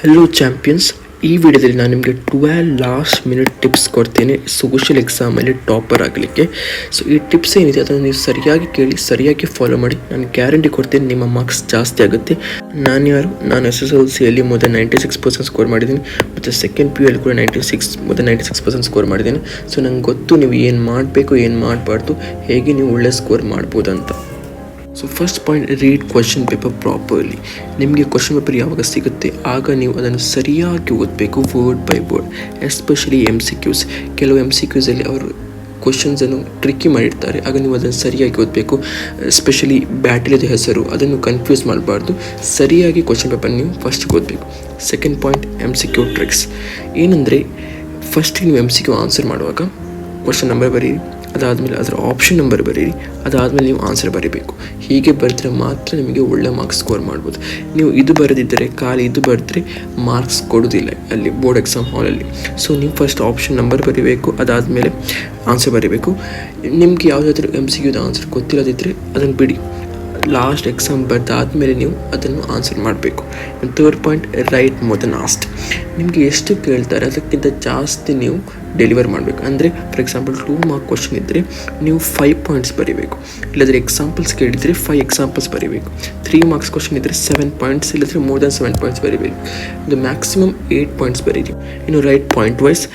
Hello champions, ಈ ವಿಡಿಯೋದಲ್ಲಿ ನಾನು ನಿಮಗೆ 12 ಲಾಸ್ಟ್ ಮಿನಿಟ್ ಟಿಪ್ಸ್ ಕೊಡ್ತೇನೆ ಸೋಷಿಯಲ್ ಎಕ್ಸಾಮಲ್ಲಿ ಟಾಪರ್ ಆಗಲಿಕ್ಕೆ. ಸೊ ಈ ಟಿಪ್ಸ್ ಏನಿದೆ ಅದನ್ನು ನೀವು ಸರಿಯಾಗಿ ಕೇಳಿ, ಸರಿಯಾಗಿ ಫಾಲೋ ಮಾಡಿ. ನಾನು ಗ್ಯಾರಂಟಿ ಕೊಡ್ತೇನೆ ನಿಮ್ಮ ಮಾರ್ಕ್ಸ್ ಜಾಸ್ತಿ ಆಗುತ್ತೆ. ನಾನು SSLCಯಲ್ಲಿ more than 96% ಸ್ಕೋರ್ ಮಾಡಿದ್ದೀನಿ, ಮತ್ತು ಸೆಕೆಂಡ್ PU ಅಲ್ಲಿ ಕೂಡ more than 96% ಸ್ಕೋರ್ ಮಾಡಿದ್ದೀನಿ. ಸೊ ನಂಗೆ ಗೊತ್ತು ನೀವು ಏನು ಮಾಡಬೇಕು, ಏನು ಮಾಡಬಾರ್ದು, ಹೇಗೆ ನೀವು ಒಳ್ಳೆ ಸ್ಕೋರ್ ಮಾಡ್ಬೋದು ಅಂತ. So first point, read question paper properly. ನಿಮಗೆ ಕ್ವಶನ್ ಪೇಪರ್ ಯಾವಾಗ ಸಿಗುತ್ತೆ ಆಗ ನೀವು ಅದನ್ನು ಸರಿಯಾಗಿ ಓದಬೇಕು, word by word. Especially MCQs. ಕೆಲವು MCQsಲ್ಲಿ ಅವರು ಕ್ವಶನ್ಸನ್ನು ಟ್ರಿಕ್ಕಿ ಮಾಡಿರ್ತಾರೆ, ಆಗ ನೀವು ಅದನ್ನು ಸರಿಯಾಗಿ ಓದಬೇಕು. ಎಸ್ಪೆಷಲಿ ಬ್ಯಾಟಲಿದ ಹೆಸರು ಅದನ್ನು ಕನ್ಫ್ಯೂಸ್ ಮಾಡಬಾರ್ದು. ಸರಿಯಾಗಿ ಕ್ವಶನ್ ಪೇಪರ್ ನೀವು ಫಸ್ಟ್ ಓದಬೇಕು. Second point, MCQ tricks. ಏನಂದರೆ ಫಸ್ಟ್ ನೀವು MCQ ಆನ್ಸರ್ ಮಾಡುವಾಗ ಕ್ವಶನ್ ನಂಬರ್ ಬರೀರಿ, ಅದಾದಮೇಲೆ ಅದರ ಆಪ್ಷನ್ ನಂಬರ್ ಬರೀರಿ, ಅದಾದಮೇಲೆ ನೀವು ಆನ್ಸರ್ ಬರೀಬೇಕು. ಹೀಗೆ ಬರೆದ್ರೆ ಮಾತ್ರ ನಿಮಗೆ ಒಳ್ಳೆ ಮಾರ್ಕ್ಸ್ ಸ್ಕೋರ್ ಮಾಡ್ಬೋದು. ನೀವು ಇದು ಬರೆದಿದ್ದರೆ, ಖಾಲಿ ಇದು ಬರೆದ್ರೆ ಮಾರ್ಕ್ಸ್ ಕೊಡೋದಿಲ್ಲ ಅಲ್ಲಿ ಬೋರ್ಡ್ ಎಕ್ಸಾಮ್ ಹಾಲಲ್ಲಿ. ಸೊ ನೀವು ಫಸ್ಟ್ ಆಪ್ಷನ್ ನಂಬರ್ ಬರೀಬೇಕು, ಅದಾದಮೇಲೆ ಆನ್ಸರ್ ಬರೀಬೇಕು. ನಿಮಗೆ ಯಾವುದಾದ್ರೂ MCQದ ಆನ್ಸರ್ ಗೊತ್ತಿಲ್ಲದಿದ್ದರೆ ಅದನ್ನು ಬಿಡಿ, ಲಾಸ್ಟ್ ಎಕ್ಸಾಮ್ ಬರೆದಾದ್ಮೇಲೆ ನೀವು ಅದನ್ನು ಆನ್ಸರ್ ಮಾಡಬೇಕು. Third point, right more than asked. ನಿಮಗೆ ಎಷ್ಟು ಕೇಳ್ತಾರೆ ಅದಕ್ಕಿಂತ ಜಾಸ್ತಿ ನೀವು ಡೆಲಿವರ್ ಮಾಡಬೇಕು. ಅಂದರೆ ಫಾರ್ ಎಕ್ಸಾಂಪಲ್ 2 ಮಾರ್ಕ್ ಕ್ವಶನ್ ಇದ್ದರೆ ನೀವು 5 ಪಾಯಿಂಟ್ಸ್ ಬರೀಬೇಕು. ಇಲ್ಲದ್ರೆ ಎಕ್ಸಾಂಪಲ್ಸ್ ಕೇಳಿದರೆ 5 ಎಕ್ಸಾಂಪಲ್ಸ್ ಬರೀಬೇಕು. 3 ಮಾರ್ಕ್ಸ್ ಕ್ವಶನ್ ಇದ್ದರೆ 7 ಪಾಯಿಂಟ್ಸ್, ಇಲ್ಲದ್ರೆ more than 7 ಪಾಯಿಂಟ್ಸ್ ಬರೀಬೇಕು. ಇದು ಮ್ಯಾಕ್ಸಿಮಮ್ 8 ಪಾಯಿಂಟ್ಸ್ ಬರೀರಿ. ಇನ್ನು ರೈಟ್ ಪಾಯಿಂಟ್ ವೈಸ್.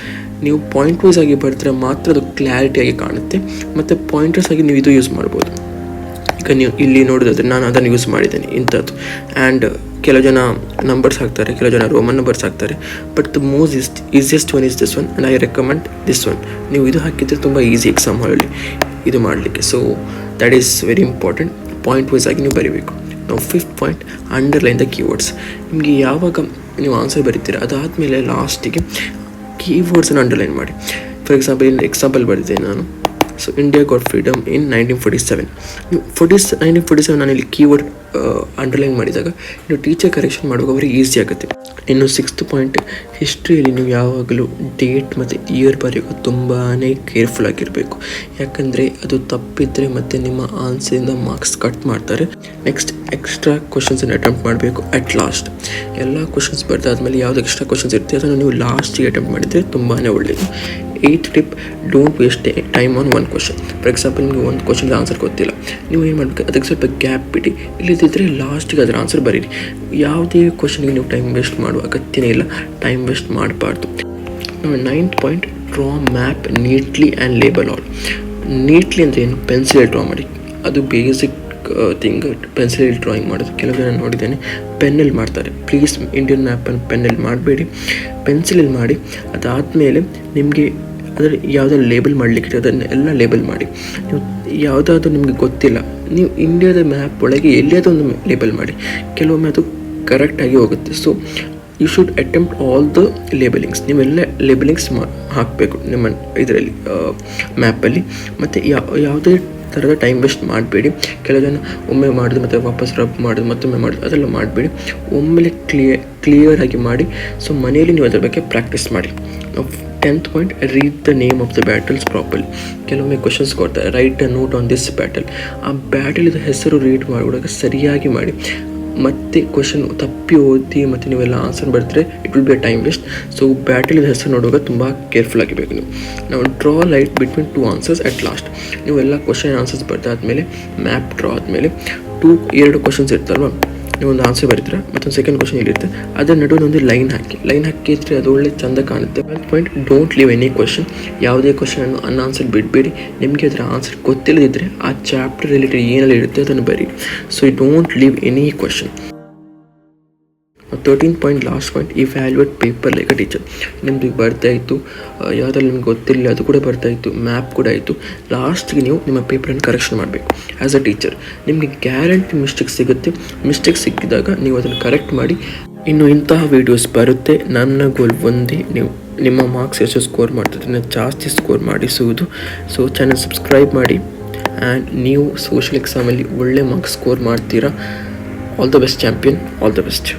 ನೀವು ಪಾಯಿಂಟ್ ವೈಸ್ ಆಗಿ ಬರೆದ್ರೆ ಮಾತ್ರ ಅದು ಕ್ಲಾರಿಟಿಯಾಗಿ ಕಾಣುತ್ತೆ. ಮತ್ತು ಪಾಯಿಂಟರ್ಸ್ ಆಗಿ ನೀವು ಇದು ಯೂಸ್ ಮಾಡ್ಬೋದು. ಈಗ ನೀವು ಇಲ್ಲಿ ನೋಡೋದಾದ್ರೆ ನಾನು ಅದನ್ನು ಯೂಸ್ ಮಾಡಿದ್ದೇನೆ ಇಂಥದ್ದು. ಆ್ಯಂಡ್ ಕೆಲವು ಜನ ನಂಬರ್ಸ್ ಹಾಕ್ತಾರೆ, ಕೆಲವು ಜನ ರೋಮನ್ ನಂಬರ್ಸ್ ಹಾಕ್ತಾರೆ. But the easiest one is this one, and I recommend this one. ನೀವು ಇದು ಹಾಕಿದರೆ ತುಂಬ ಈಸಿ ಎಕ್ಸಾಮ್ ಹಾಲಲ್ಲಿ ಇದು ಮಾಡಲಿಕ್ಕೆ. So that is very important. Point wise ಆಗಿ ನೀವು ಬರೀಬೇಕು. ನಾವು fifth point, underline the keywords. ನಿಮಗೆ ಯಾವಾಗ ನೀವು ಆನ್ಸರ್ ಬರೀತೀರ ಅದಾದಮೇಲೆ ಲಾಸ್ಟಿಗೆ ಕೀವರ್ಡ್ಸನ್ನು ಅಂಡರ್ಲೈನ್ ಮಾಡಿ. ಫಾರ್ ಎಕ್ಸಾಂಪಲ್ ಬರೆದಿದ್ದೇನೆ ನಾನು. So India got freedom in 1947. ನೀವು 1947 ನಾನಿಲ್ಲಿ ಕೀವರ್ಡ್ ಅಂಡರ್ಲೈನ್ ಮಾಡಿದಾಗ ನೀವು ಟೀಚರ್ ಕರೆಕ್ಷನ್ ಮಾಡುವಾಗ ಅವರಿಗೆ ಈಸಿ ಆಗುತ್ತೆ. ಇನ್ನು 6th ಪಾಯಿಂಟ್, ಹಿಸ್ಟ್ರಿಯಲ್ಲಿ ನೀವು ಯಾವಾಗಲೂ ಡೇಟ್ ಮತ್ತು ಇಯರ್ ಬರೆಯುವಾಗ ತುಂಬಾ ಕೇರ್ಫುಲ್ ಆಗಿರಬೇಕು. ಯಾಕಂದರೆ ಅದು ತಪ್ಪಿದರೆ ಮತ್ತು ನಿಮ್ಮ ಆನ್ಸರಿಂದ ಮಾರ್ಕ್ಸ್ ಕಟ್ ಮಾಡ್ತಾರೆ. ನೆಕ್ಸ್ಟ್, ಎಕ್ಸ್ಟ್ರಾ ಕ್ವಶನ್ಸನ್ನು ಅಟೆಂಪ್ಟ್ ಮಾಡಬೇಕು ಅಟ್ ಲಾಸ್ಟ್. ಎಲ್ಲ ಕ್ವಶನ್ಸ್ ಬರ್ದಾದ್ಮೇಲೆ ಯಾವುದು ಎಕ್ಸ್ಟ್ರಾ ಕ್ವಶನ್ಸ್ ಇರುತ್ತೆ ಅದನ್ನು ನೀವು ಲಾಸ್ಟಿಗೆ ಅಟೆಂಪ್ಟ್ ಮಾಡಿದರೆ ತುಂಬಾ ಒಳ್ಳೆಯದು. 8th tip, don't waste time on one question. For example ನಿಮಗೆ ಒಂದು ಕ್ವಶನ್ಗೆ ಆನ್ಸರ್ ಗೊತ್ತಿಲ್ಲ, ನೀವು ಏನು ಮಾಡಬೇಕು, ಅದಕ್ಕೆ ಸ್ವಲ್ಪ ಗ್ಯಾಪ್ ಬಿಟ್ಟು ಇಲ್ಲದಿದ್ದರೆ ಲಾಸ್ಟಿಗೆ ಅದರ ಆನ್ಸರ್ ಬರೀರಿ. ಯಾವುದೇ ಕ್ವಶನ್ಗೆ ನೀವು ಟೈಮ್ ವೇಸ್ಟ್ ಮಾಡುವ ಅಗತ್ಯನೇ ಇಲ್ಲ, ಟೈಮ್ ವೇಸ್ಟ್ ಮಾಡಬಾರ್ದು. 9th point, draw map neatly and label all. Neatly ಅಂದರೆ ಏನು, ಪೆನ್ಸಿಲ್ ಡ್ರಾ ಮಾಡಿ. ಅದು ಬೇಸಿಕ್ ಥಿಂಗ್, ಪೆನ್ಸಿಲಲ್ಲಿ ಡ್ರಾಯಿಂಗ್ ಮಾಡೋದು. ಕೆಲವು ಜನ ನೋಡಿದ್ದೇನೆ ಪೆನ್ನಲ್ಲಿ ಮಾಡ್ತಾರೆ. ಪ್ಲೀಸ್ ಇಂಡಿಯನ್ ಮ್ಯಾಪನ್ನು ಪೆನ್ನಲ್ಲಿ ಮಾಡಬೇಡಿ, ಪೆನ್ಸಿಲಲ್ಲಿ ಮಾಡಿ. ಅದಾದಮೇಲೆ ನಿಮಗೆ ಅದರಲ್ಲಿ ಯಾವುದಾದ್ರು ಲೇಬಲ್ ಮಾಡಲಿಕ್ಕೆ ಅದನ್ನೆಲ್ಲ ಲೇಬಲ್ ಮಾಡಿ. ನೀವು ಯಾವುದಾದ್ರೂ ನಿಮಗೆ ಗೊತ್ತಿಲ್ಲ, ನೀವು ಇಂಡಿಯಾದ ಮ್ಯಾಪ್ ಒಳಗೆ ಎಲ್ಲಿಯಾದರೂ ಒಂದು ಲೇಬಲ್ ಮಾಡಿ, ಕೆಲವೊಮ್ಮೆ ಅದು ಕರೆಕ್ಟಾಗಿ ಹೋಗುತ್ತೆ. So you should attempt all the labelings. ನೀವೆಲ್ಲ ಲೇಬಲಿಂಗ್ಸ್ ಹಾಕಬೇಕು ನಿಮ್ಮ ಇದರಲ್ಲಿ ಮ್ಯಾಪಲ್ಲಿ. ಮತ್ತು ಯಾವುದೇ ಥರದ ಟೈಮ್ ವೇಸ್ಟ್ ಮಾಡಬೇಡಿ. ಕೆಲವು ಜನ ಒಮ್ಮೆ ಮಾಡೋದು ಮತ್ತು ವಾಪಸ್ ರಬ್ ಮಾಡೋದು, ಮತ್ತೊಮ್ಮೆ ಮಾಡೋದು, ಅದೆಲ್ಲ ಮಾಡಬೇಡಿ. ಒಮ್ಮೆಲೆ ಕ್ಲಿಯರಾಗಿ ಮಾಡಿ. ಸೊ ಮನೆಯಲ್ಲಿ ನೀವು ಅದರ ಬಗ್ಗೆ ಪ್ರಾಕ್ಟೀಸ್ ಮಾಡಿ. 10th point, read the name of the battles properly. ಕೆಲವೊಮ್ಮೆ ಕ್ವಶನ್ಸ್ ಕೊಡ್ತಾರೆ, write a note on this battle. ಆ ಬ್ಯಾಟಲಿದ ಹೆಸರು ರೀಡ್ ಮಾಡುವಾಗ ಸರಿಯಾಗಿ ಮಾಡಿ. ಮತ್ತು ಕ್ವಶನ್ ತಪ್ಪಿ ಓದಿ ಮತ್ತು ನೀವೆಲ್ಲ ಆನ್ಸರ್ ಬರ್ತಾರೆ, it will be a time waste. So ಬ್ಯಾಟಲಿದ ಹೆಸರು ನೋಡುವಾಗ ತುಂಬ ಕೇರ್ಫುಲ್ ಆಗಿರಬೇಕು ನೀವು. ನಾವು draw line between 2 answers at last. ನೀವೆಲ್ಲ ಕ್ವಶನ್ ಆನ್ಸರ್ಸ್ ಬರ್ದಾದ್ಮೇಲೆ ಮ್ಯಾಪ್ ಡ್ರಾ ಆದಮೇಲೆ 2 ಕ್ವಶನ್ಸ್ ಇರ್ತಲ್ವ, ನೀವು ಒಂದು ಆನ್ಸರ್ ಬರೀತೀರ, ಮತ್ತೊಂದು ಸೆಕೆಂಡ್ ಕ್ವಶನ್ ಇರುತ್ತೆ, ಅದರ ನಡುವೆ ಒಂದು ಲೈನ್ ಹಾಕಿದ್ರೆ ಅದು ಒಳ್ಳೆ ಚಂದ ಕಾಣುತ್ತೆ. 12th point, don't leave any question. ಯಾವುದೇ ಕ್ವಶನನ್ನು ಅನ್ಆನ್ಸರ್ ಬಿಡಬೇಡಿ. ನಿಮಗೆ ಅದರ ಆನ್ಸರ್ ಗೊತ್ತಿಲ್ಲದಿದ್ದರೆ ಆ ಚಾಪ್ಟರ್ ರಿಲೇಟೆಡ್ ಏನೆಲ್ಲ ಇರುತ್ತೆ ಅದನ್ನು ಬರೀ. So you don't leave any question. 13th point, last point, evaluate paper like a teacher. ನಿಮ್ಮದು ಬರ್ತಾಯಿತ್ತು, ಯಾವುದ್ರಲ್ಲಿ ನಿಮ್ಗೆ ಗೊತ್ತಿರಲಿಲ್ಲ ಅದು ಕೂಡ ಬರ್ತಾಯಿತ್ತು, ಮ್ಯಾಪ್ ಕೂಡ ಆಯಿತು. ಲಾಸ್ಟಿಗೆ ನೀವು ನಿಮ್ಮ ಪೇಪರನ್ನು ಕರೆಕ್ಷನ್ ಮಾಡಬೇಕು. ಆ್ಯಸ್ ಅ ಟೀಚರ್ ನಿಮಗೆ ಗ್ಯಾರಂಟಿ ಮಿಸ್ಟೇಕ್ ಸಿಗುತ್ತೆ. ಮಿಸ್ಟೇಕ್ ಸಿಕ್ಕಿದಾಗ ನೀವು ಅದನ್ನು ಕರೆಕ್ಟ್ ಮಾಡಿ. ಇನ್ನು ಇಂತಹ ವೀಡಿಯೋಸ್ ಬರುತ್ತೆ. ನನ್ನ ಗೋಲ್ ಒಂದೇ, ನೀವು ನಿಮ್ಮ ಮಾರ್ಕ್ಸ್ ಎಷ್ಟು ಸ್ಕೋರ್ ಮಾಡ್ತಿದ್ರೆ ಜಾಸ್ತಿ ಸ್ಕೋರ್ ಮಾಡಿಸುವುದು. ಸೊ ಚಾನಲ್ ಸಬ್ಸ್ಕ್ರೈಬ್ ಮಾಡಿ. ಆ್ಯಂಡ್ ನೀವು ಸೋಷಿಯಲ್ ಎಕ್ಸಾಮಲ್ಲಿ ಒಳ್ಳೆ ಮಾರ್ಕ್ಸ್ ಸ್ಕೋರ್ ಮಾಡ್ತೀರಾ. All the best champion, all the best.